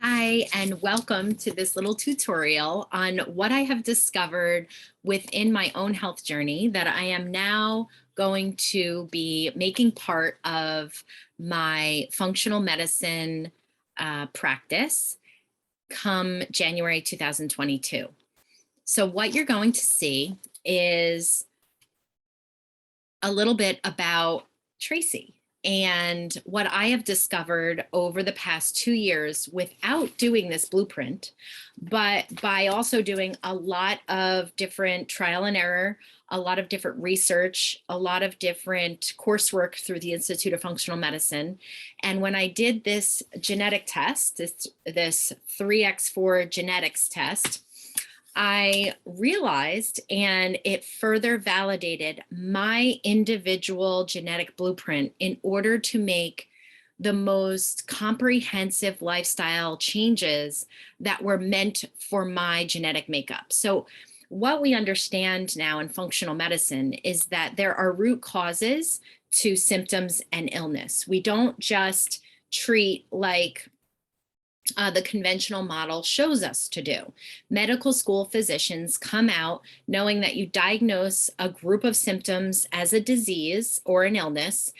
Hi, and welcome to this little tutorial on what I have discovered within my own health journey that I am now going to be making part of my functional medicine practice come January 2022. So what you're going to see is a little bit about Tracy and what I have discovered over the past 2 years without doing this blueprint, but by also doing a lot of different trial and error, a lot of different research, a lot of different coursework through the Institute of Functional Medicine. And when I did this genetic test, this 3x4 genetics test, I realized, and it further validated my individual genetic blueprint in order to make the most comprehensive lifestyle changes that were meant for my genetic makeup. So what we understand now in functional medicine is that there are root causes to symptoms and illness. We don't just treat like the conventional model shows us to do. Medical school physicians come out knowing that you diagnose a group of symptoms as a disease or an illness,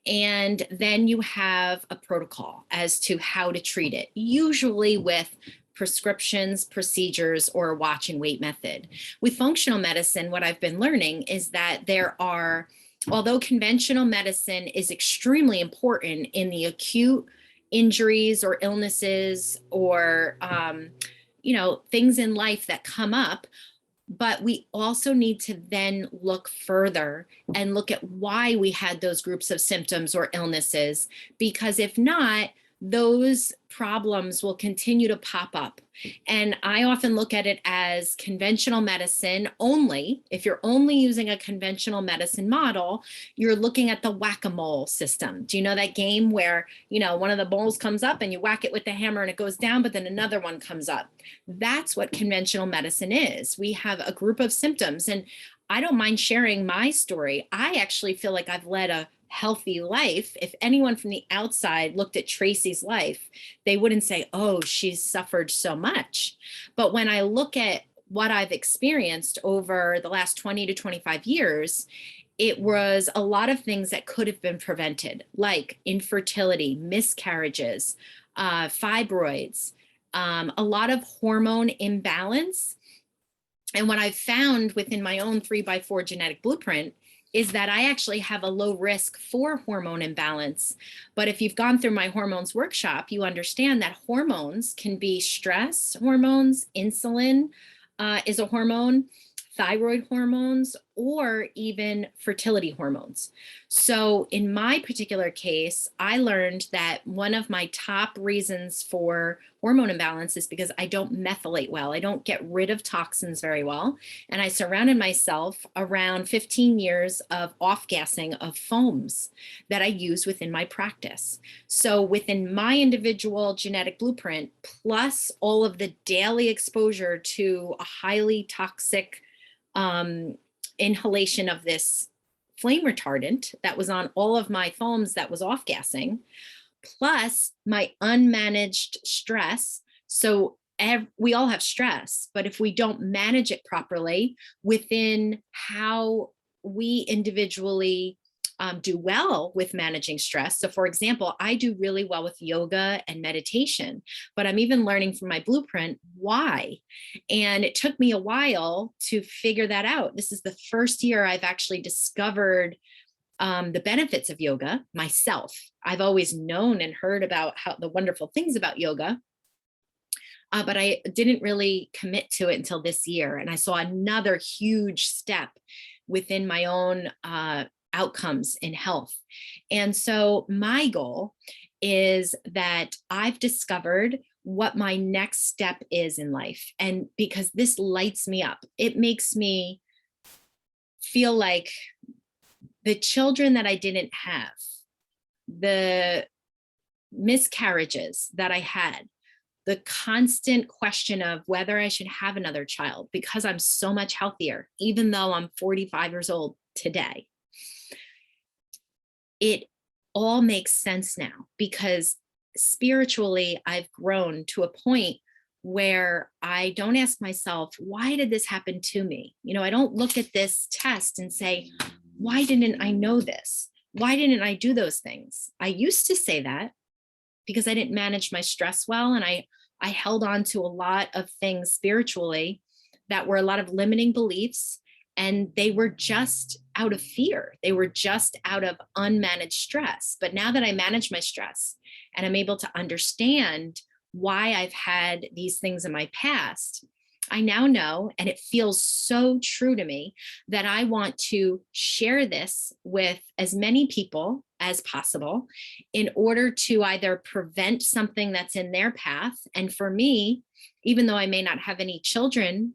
and then you have a protocol as to how to treat it, usually with prescriptions, procedures, or a watch and wait method. With functional medicine, what I've been learning is that although conventional medicine is extremely important in the acute injuries or illnesses or things in life that come up, but we also need to then look further and look at why we had those groups of symptoms or illnesses, because if not, those problems will continue to pop up. And I often look at it as conventional medicine only. If you're only using a conventional medicine model, you're looking at the whack-a-mole system. Do you know that game where, one of the moles comes up and you whack it with the hammer and it goes down, but then another one comes up? That's what conventional medicine is. We have a group of symptoms, and I don't mind sharing my story. I actually feel like I've led a healthy life. If anyone from the outside looked at Tracy's life, they wouldn't say, oh, she's suffered so much. But when I look at what I've experienced over the last 20 to 25 years, it was a lot of things that could have been prevented, like infertility, miscarriages, fibroids, a lot of hormone imbalance. And what I've found within my own 3x4 genetic blueprint is that I actually have a low risk for hormone imbalance. But if you've gone through my hormones workshop, you understand that hormones can be stress hormones, insulin is a hormone, thyroid hormones, or even fertility hormones. So in my particular case, I learned that one of my top reasons for hormone imbalance is because I don't methylate well. I don't get rid of toxins very well. And I surrounded myself around 15 years of off-gassing of foams that I use within my practice. So within my individual genetic blueprint, plus all of the daily exposure to a highly toxic inhalation of this flame retardant that was on all of my foams that was off-gassing, plus my unmanaged stress. So we all have stress, but if we don't manage it properly within how we individually do well with managing stress. So for example, I do really well with yoga and meditation, but I'm even learning from my blueprint why. And it took me a while to figure that out. This is the first year I've actually discovered the benefits of yoga myself. I've always known and heard about the wonderful things about yoga, but I didn't really commit to it until this year. And I saw another huge step within my own outcomes in health. And so my goal is that I've discovered what my next step is in life. And because this lights me up, it makes me feel like the children that I didn't have, the miscarriages that I had, the constant question of whether I should have another child because I'm so much healthier, even though I'm 45 years old today. It all makes sense now because spiritually, I've grown to a point where I don't ask myself, why did this happen to me? I don't look at this test and say, why didn't I know this? Why didn't I do those things? I used to say that because I didn't manage my stress well. And I held on to a lot of things spiritually that were a lot of limiting beliefs. And they were just out of fear. They were just out of unmanaged stress. But now that I manage my stress and I'm able to understand why I've had these things in my past, I now know, and it feels so true to me, that I want to share this with as many people as possible in order to either prevent something that's in their path. And for me, even though I may not have any children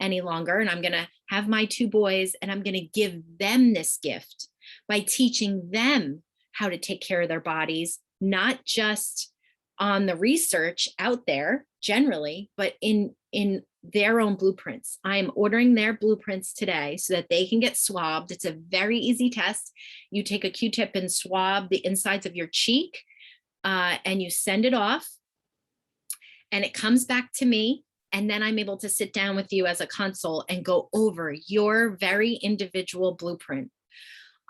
any longer, and I'm going to have my two boys, and I'm going to give them this gift by teaching them how to take care of their bodies, not just on the research out there generally, but in their own blueprints. I am ordering their blueprints today so that they can get swabbed. It's a very easy test. You take a Q-tip and swab the insides of your cheek, and you send it off, and it comes back to me. And then I'm able to sit down with you as a consult and go over your very individual blueprint.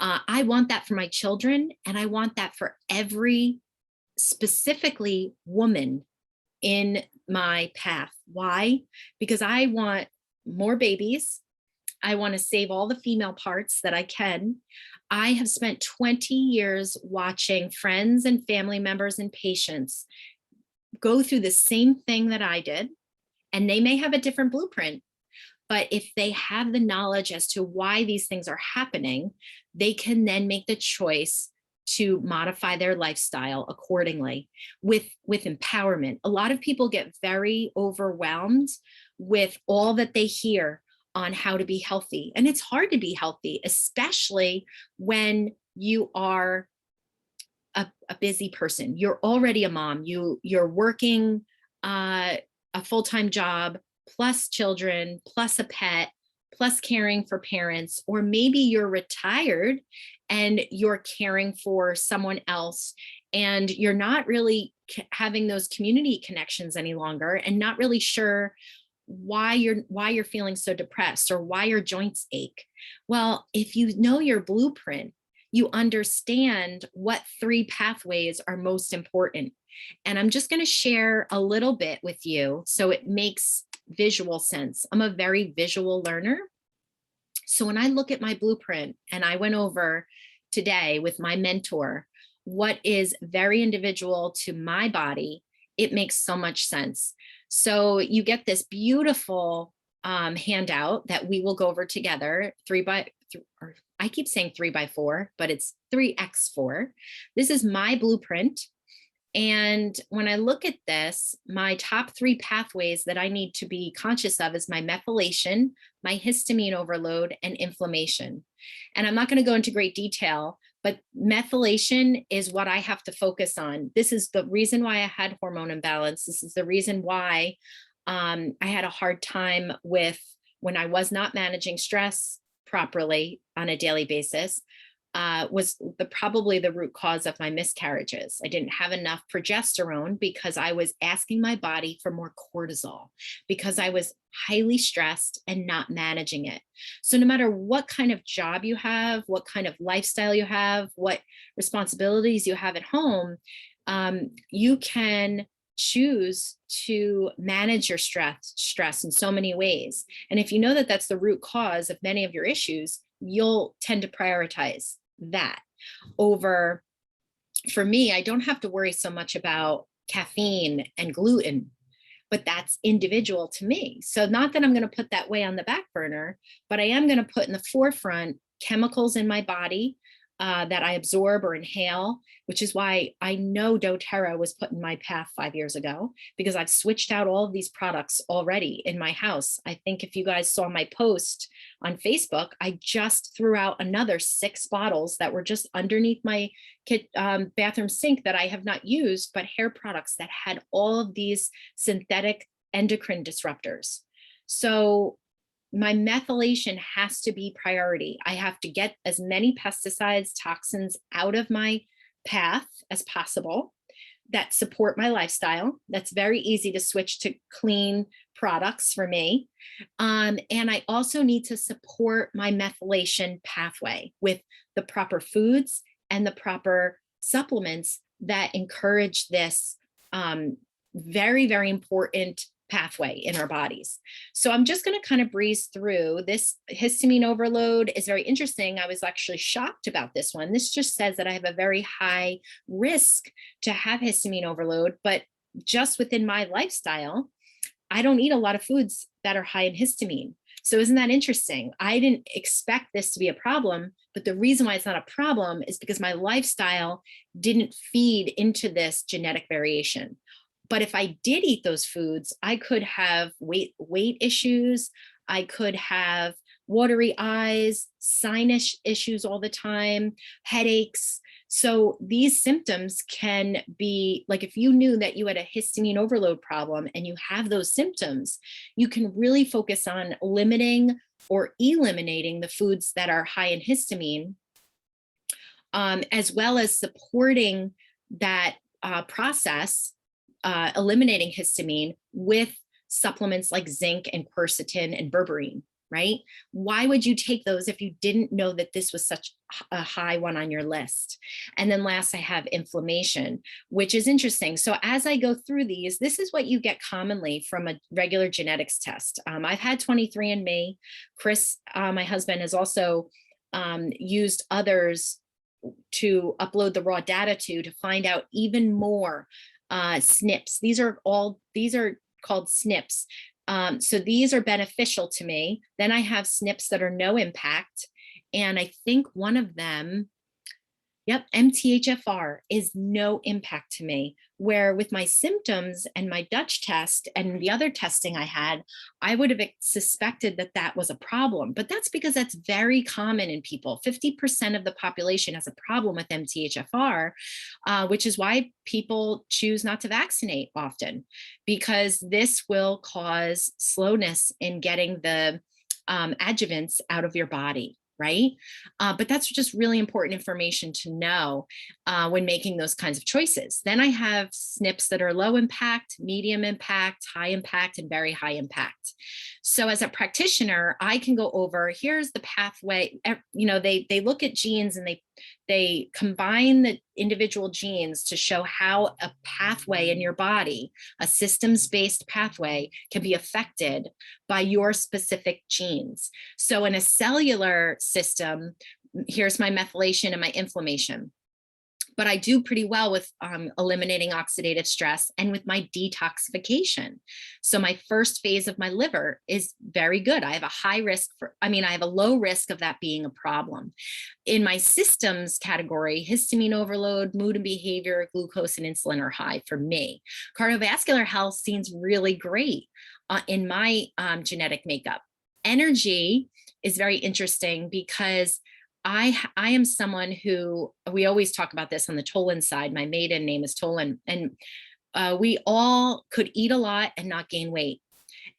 I want that for my children, and I want that for every specifically woman in my path. Why? Because I want more babies. I want to save all the female parts that I can. I have spent 20 years watching friends and family members and patients go through the same thing that I did. And they may have a different blueprint, but if they have the knowledge as to why these things are happening, they can then make the choice to modify their lifestyle accordingly with empowerment. A lot of people get very overwhelmed with all that they hear on how to be healthy. And it's hard to be healthy, especially when you are a busy person. You're already a mom. You're working a full-time job, plus children, plus a pet, plus caring for parents, or maybe you're retired and you're caring for someone else, and you're not really having those community connections any longer, and not really sure why you're feeling so depressed or why your joints ache. Well, if you know your blueprint, you understand what 3 pathways are most important. And I'm just going to share a little bit with you so it makes visual sense. I'm a very visual learner. So when I look at my blueprint, and I went over today with my mentor what is very individual to my body, it makes so much sense. So you get this beautiful handout that we will go over together, I keep saying 3x4, but it's 3x4. This is my blueprint. And when I look at this, my top 3 pathways that I need to be conscious of is my methylation, my histamine overload, and inflammation. And I'm not going to go into great detail, but methylation is what I have to focus on. This is the reason why I had hormone imbalance. This is the reason why I had a hard time with when I was not managing stress properly on a daily basis. Was probably the root cause of my miscarriages. I didn't have enough progesterone because I was asking my body for more cortisol, because I was highly stressed and not managing it. So no matter what kind of job you have, what kind of lifestyle you have, what responsibilities you have at home, you can choose to manage your stress in so many ways. And if you know that that's the root cause of many of your issues, you'll tend to prioritize that over. For me, I don't have to worry so much about caffeine and gluten, but that's individual to me. So not that I'm going to put that way on the back burner, but I am going to put in the forefront chemicals in my body that I absorb or inhale, which is why I know doTERRA was put in my path 5 years ago, because I've switched out all of these products already in my house. I think if you guys saw my post on Facebook, I just threw out another 6 bottles that were just underneath my bathroom sink that I have not used, but hair products that had all of these synthetic endocrine disruptors. So my methylation has to be priority. I have to get as many pesticides, toxins out of my path as possible, that support my lifestyle. That's very easy to switch to clean products for me. And I also need to support my methylation pathway with the proper foods and the proper supplements that encourage this very, very important pathway in our bodies. So I'm just going to kind of breeze through this. Histamine overload is very interesting. I was actually shocked about this one. This just says that I have a very high risk to have histamine overload, but just within my lifestyle, I don't eat a lot of foods that are high in histamine. So isn't that interesting? I didn't expect this to be a problem, but the reason why it's not a problem is because my lifestyle didn't feed into this genetic variation. But if I did eat those foods, I could have weight issues. I could have watery eyes, sinus issues all the time, headaches. So these symptoms can be like, if you knew that you had a histamine overload problem and you have those symptoms, you can really focus on limiting or eliminating the foods that are high in histamine, as well as supporting that process, eliminating histamine with supplements like zinc and quercetin and berberine, right? Why would you take those if you didn't know that this was such a high one on your list? And then last, I have inflammation, which is interesting. So as I go through these, this is what you get commonly from a regular genetics test. I've had 23andMe. Chris, my husband, has also used others to upload the raw data to find out even more SNPs. These are called SNPs. So these are beneficial to me. Then I have SNPs that are no impact. And I think one of them, yep, MTHFR is no impact to me, where with my symptoms and my Dutch test and the other testing I had, I would have suspected that that was a problem. But that's because that's very common in people. 50% of the population has a problem with MTHFR, which is why people choose not to vaccinate often, because this will cause slowness in getting the adjuvants out of your body. Right? But that's just really important information to know when making those kinds of choices. Then I have SNPs that are low impact, medium impact, high impact, and very high impact. So as a practitioner, I can go over, here's the pathway. You know, they look at genes and they combine the individual genes to show how a pathway in your body, a systems-based pathway, can be affected by your specific genes. So in a cellular system, here's my methylation and my inflammation. But I do pretty well with eliminating oxidative stress and with my detoxification. So my first phase of my liver is very good. I have a high risk I have a low risk of that being a problem. In my systems category, histamine overload, mood and behavior, glucose and insulin are high for me. Cardiovascular health seems really great in my genetic makeup. Energy is very interesting because I am someone who, we always talk about this on the Tolan side. My maiden name is Tolan, and we all could eat a lot and not gain weight.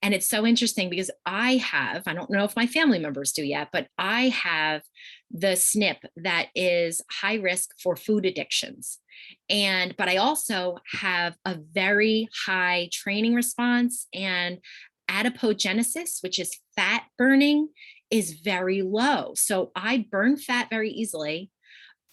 And it's so interesting because I don't know if my family members do yet, but I have the SNP that is high risk for food addictions. But I also have a very high training response, and adipogenesis, which is fat burning, is very low. So I burn fat very easily,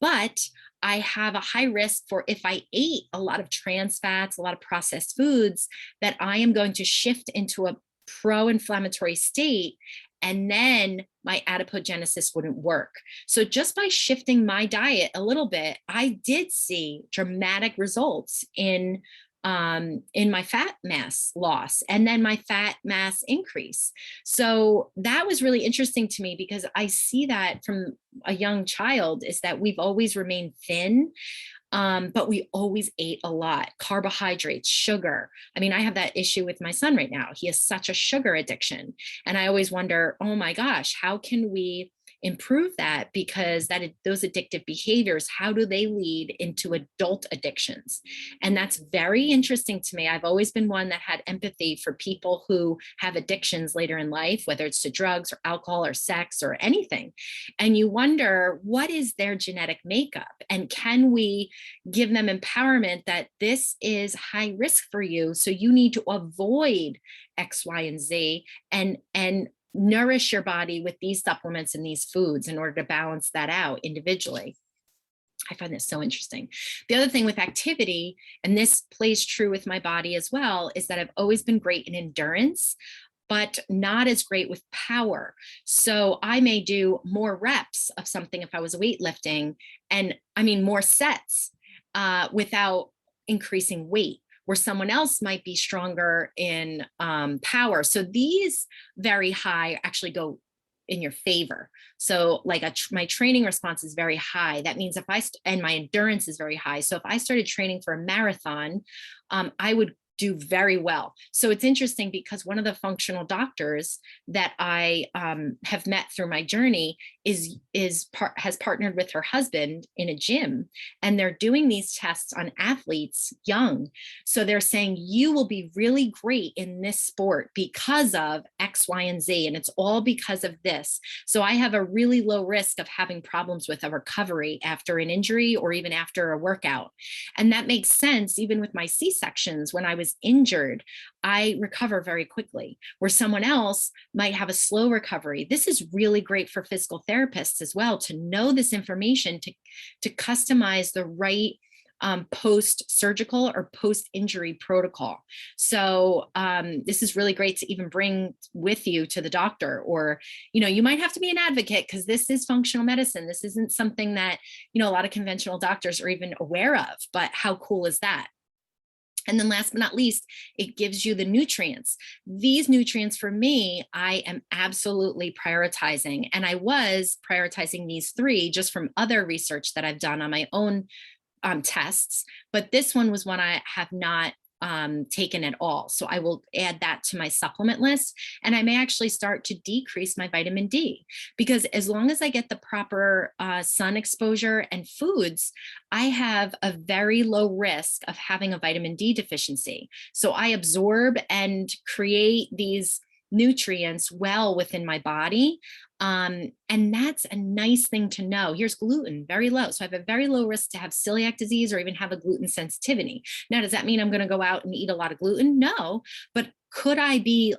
but I have a high risk for, if I ate a lot of trans fats, a lot of processed foods, that I am going to shift into a pro-inflammatory state, and then my adipogenesis wouldn't work. So just by shifting my diet a little bit, I did see dramatic results in my fat mass loss and then my fat mass increase. So that was really interesting to me because I see that from a young child, is that we've always remained thin, but we always ate a lot. Carbohydrates, sugar. I mean, I have that issue with my son right now. He has such a sugar addiction. And I always wonder, oh my gosh, how can we improve that, because those addictive behaviors, how do they lead into adult addictions? And that's very interesting to me. I've always been one that had empathy for people who have addictions later in life, whether it's to drugs or alcohol or sex or anything. And you wonder, what is their genetic makeup? And can we give them empowerment that this is high risk for you, so you need to avoid X, Y, and Z, and nourish your body with these supplements and these foods in order to balance that out individually. I find this so interesting. The other thing with activity, and this plays true with my body as well, is that I've always been great in endurance, but not as great with power. So I may do more reps of something if I was weightlifting, and I mean more sets without increasing weight, where someone else might be stronger in power. So these very high actually go in your favor. So like my training response is very high. That means and my endurance is very high. So if I started training for a marathon, I would do very well. So it's interesting, because one of the functional doctors that I have met through my journey has partnered with her husband in a gym, and they're doing these tests on athletes young. So they're saying, you will be really great in this sport because of X, Y, and Z, and it's all because of this. So I have a really low risk of having problems with a recovery after an injury or even after a workout. And that makes sense. Even with my C-sections, when I was injured, I recover very quickly, where someone else might have a slow recovery. This is really great for physical therapists as well, to know this information, to customize the right post-surgical or post-injury protocol. So this is really great to even bring with you to the doctor, or, you might have to be an advocate, because this is functional medicine. This isn't something that, a lot of conventional doctors are even aware of, but how cool is that? And then last but not least, it gives you the nutrients. These nutrients for me, I am absolutely prioritizing. And I was prioritizing these three just from other research that I've done on my own tests. But this one was one I have not taken at all. So I will add that to my supplement list. And I may actually start to decrease my vitamin D, because as long as I get the proper sun exposure and foods, I have a very low risk of having a vitamin D deficiency. So I absorb and create these nutrients well within my body. And that's a nice thing to know. Here's gluten, very low. So I have a very low risk to have celiac disease or even have a gluten sensitivity. Now, does that mean I'm going to go out and eat a lot of gluten? No, but could I be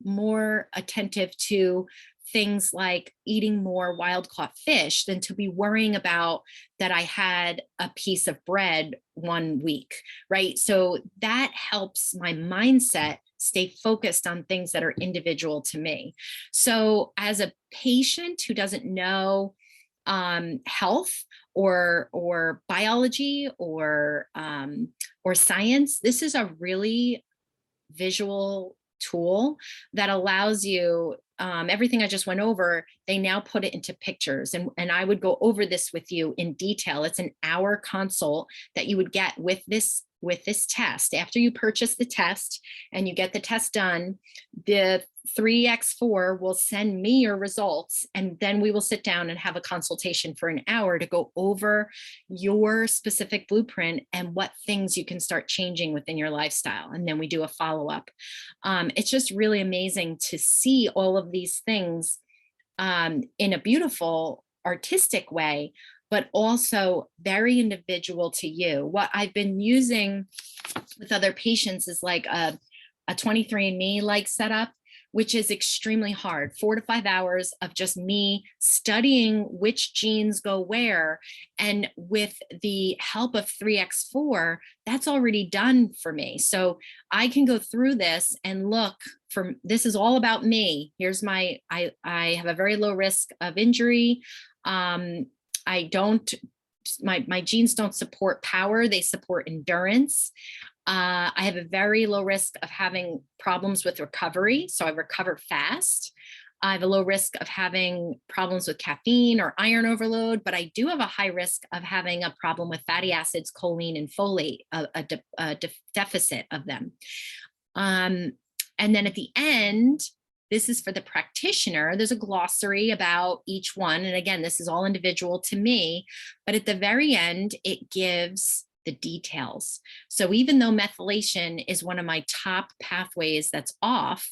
more attentive to things like eating more wild caught fish than to be worrying about that I had a piece of bread one week, right? So that helps my mindset stay focused on things that are individual to me. So as a patient who doesn't know health or biology or science, this is a really visual tool that allows you everything I just went over. They now put it into pictures, and I would go over this with you in detail. It's an hour consult that you would get with this test. After you purchase the test and you get the test done, the 3x4 will send me your results, and then we will sit down and have a consultation for an hour to go over your specific blueprint and what things you can start changing within your lifestyle. And then we do a follow-up. It's just really amazing to see all of these things in a beautiful, artistic way, but also very individual to you. What I've been using with other patients is like a 23andMe like setup, which is extremely hard. 4 to 5 hours of just me studying which genes go where. And with the help of 3x4, that's already done for me. So I can go through this and look for, this is all about me. Here's I have a very low risk of injury. My genes don't support power, they support endurance. I have a very low risk of having problems with recovery, so I recover fast. I have a low risk of having problems with caffeine or iron overload, but I do have a high risk of having a problem with fatty acids, choline, and folate, a deficit of them. And then at the end, This is for the practitioner. There's a glossary about each one. And again, this is all individual to me, but at the very end, it gives the details. So even though methylation is one of my top pathways that's off,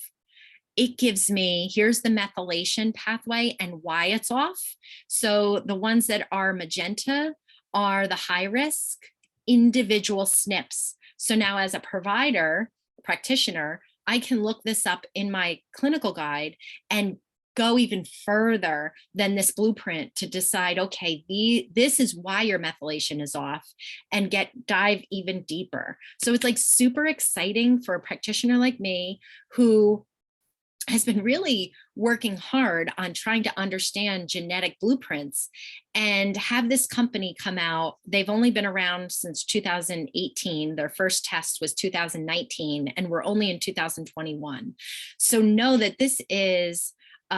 it gives me, here's the methylation pathway and why it's off. So the ones that are magenta are the high risk individual SNPs. So now as a provider, practitioner, I can look this up in my clinical guide and go even further than this blueprint to decide, okay, this is why your methylation is off, and dive even deeper. So it's like super exciting for a practitioner like me who has been really working hard on trying to understand genetic blueprints, and have this company come out. They've only been around since 2018. Their first test was 2019, and we're only in 2021. So know that this is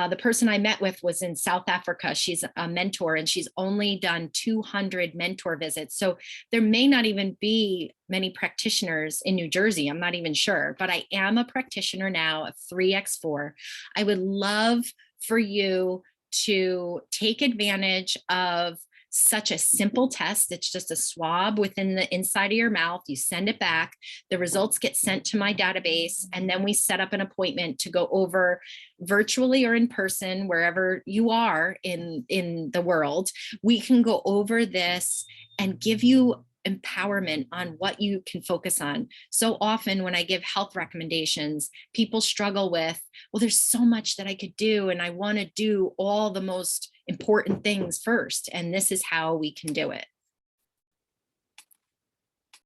the person I met with was in South Africa. She's a mentor, and she's only done 200 mentor visits. So there may not even be many practitioners in New Jersey. I'm not even sure, but I am a practitioner now of 3x4. I would love for you to take advantage of such a simple test. It's just a swab within the inside of your mouth. You send it back, the results get sent to my database, and then we set up an appointment to go over virtually or in person, wherever you are in the world. We can go over this and give you empowerment on what you can focus on. So often when I give health recommendations, people struggle with, well, there's so much that I could do, and I want to do all the most important things first. And this is how we can do it.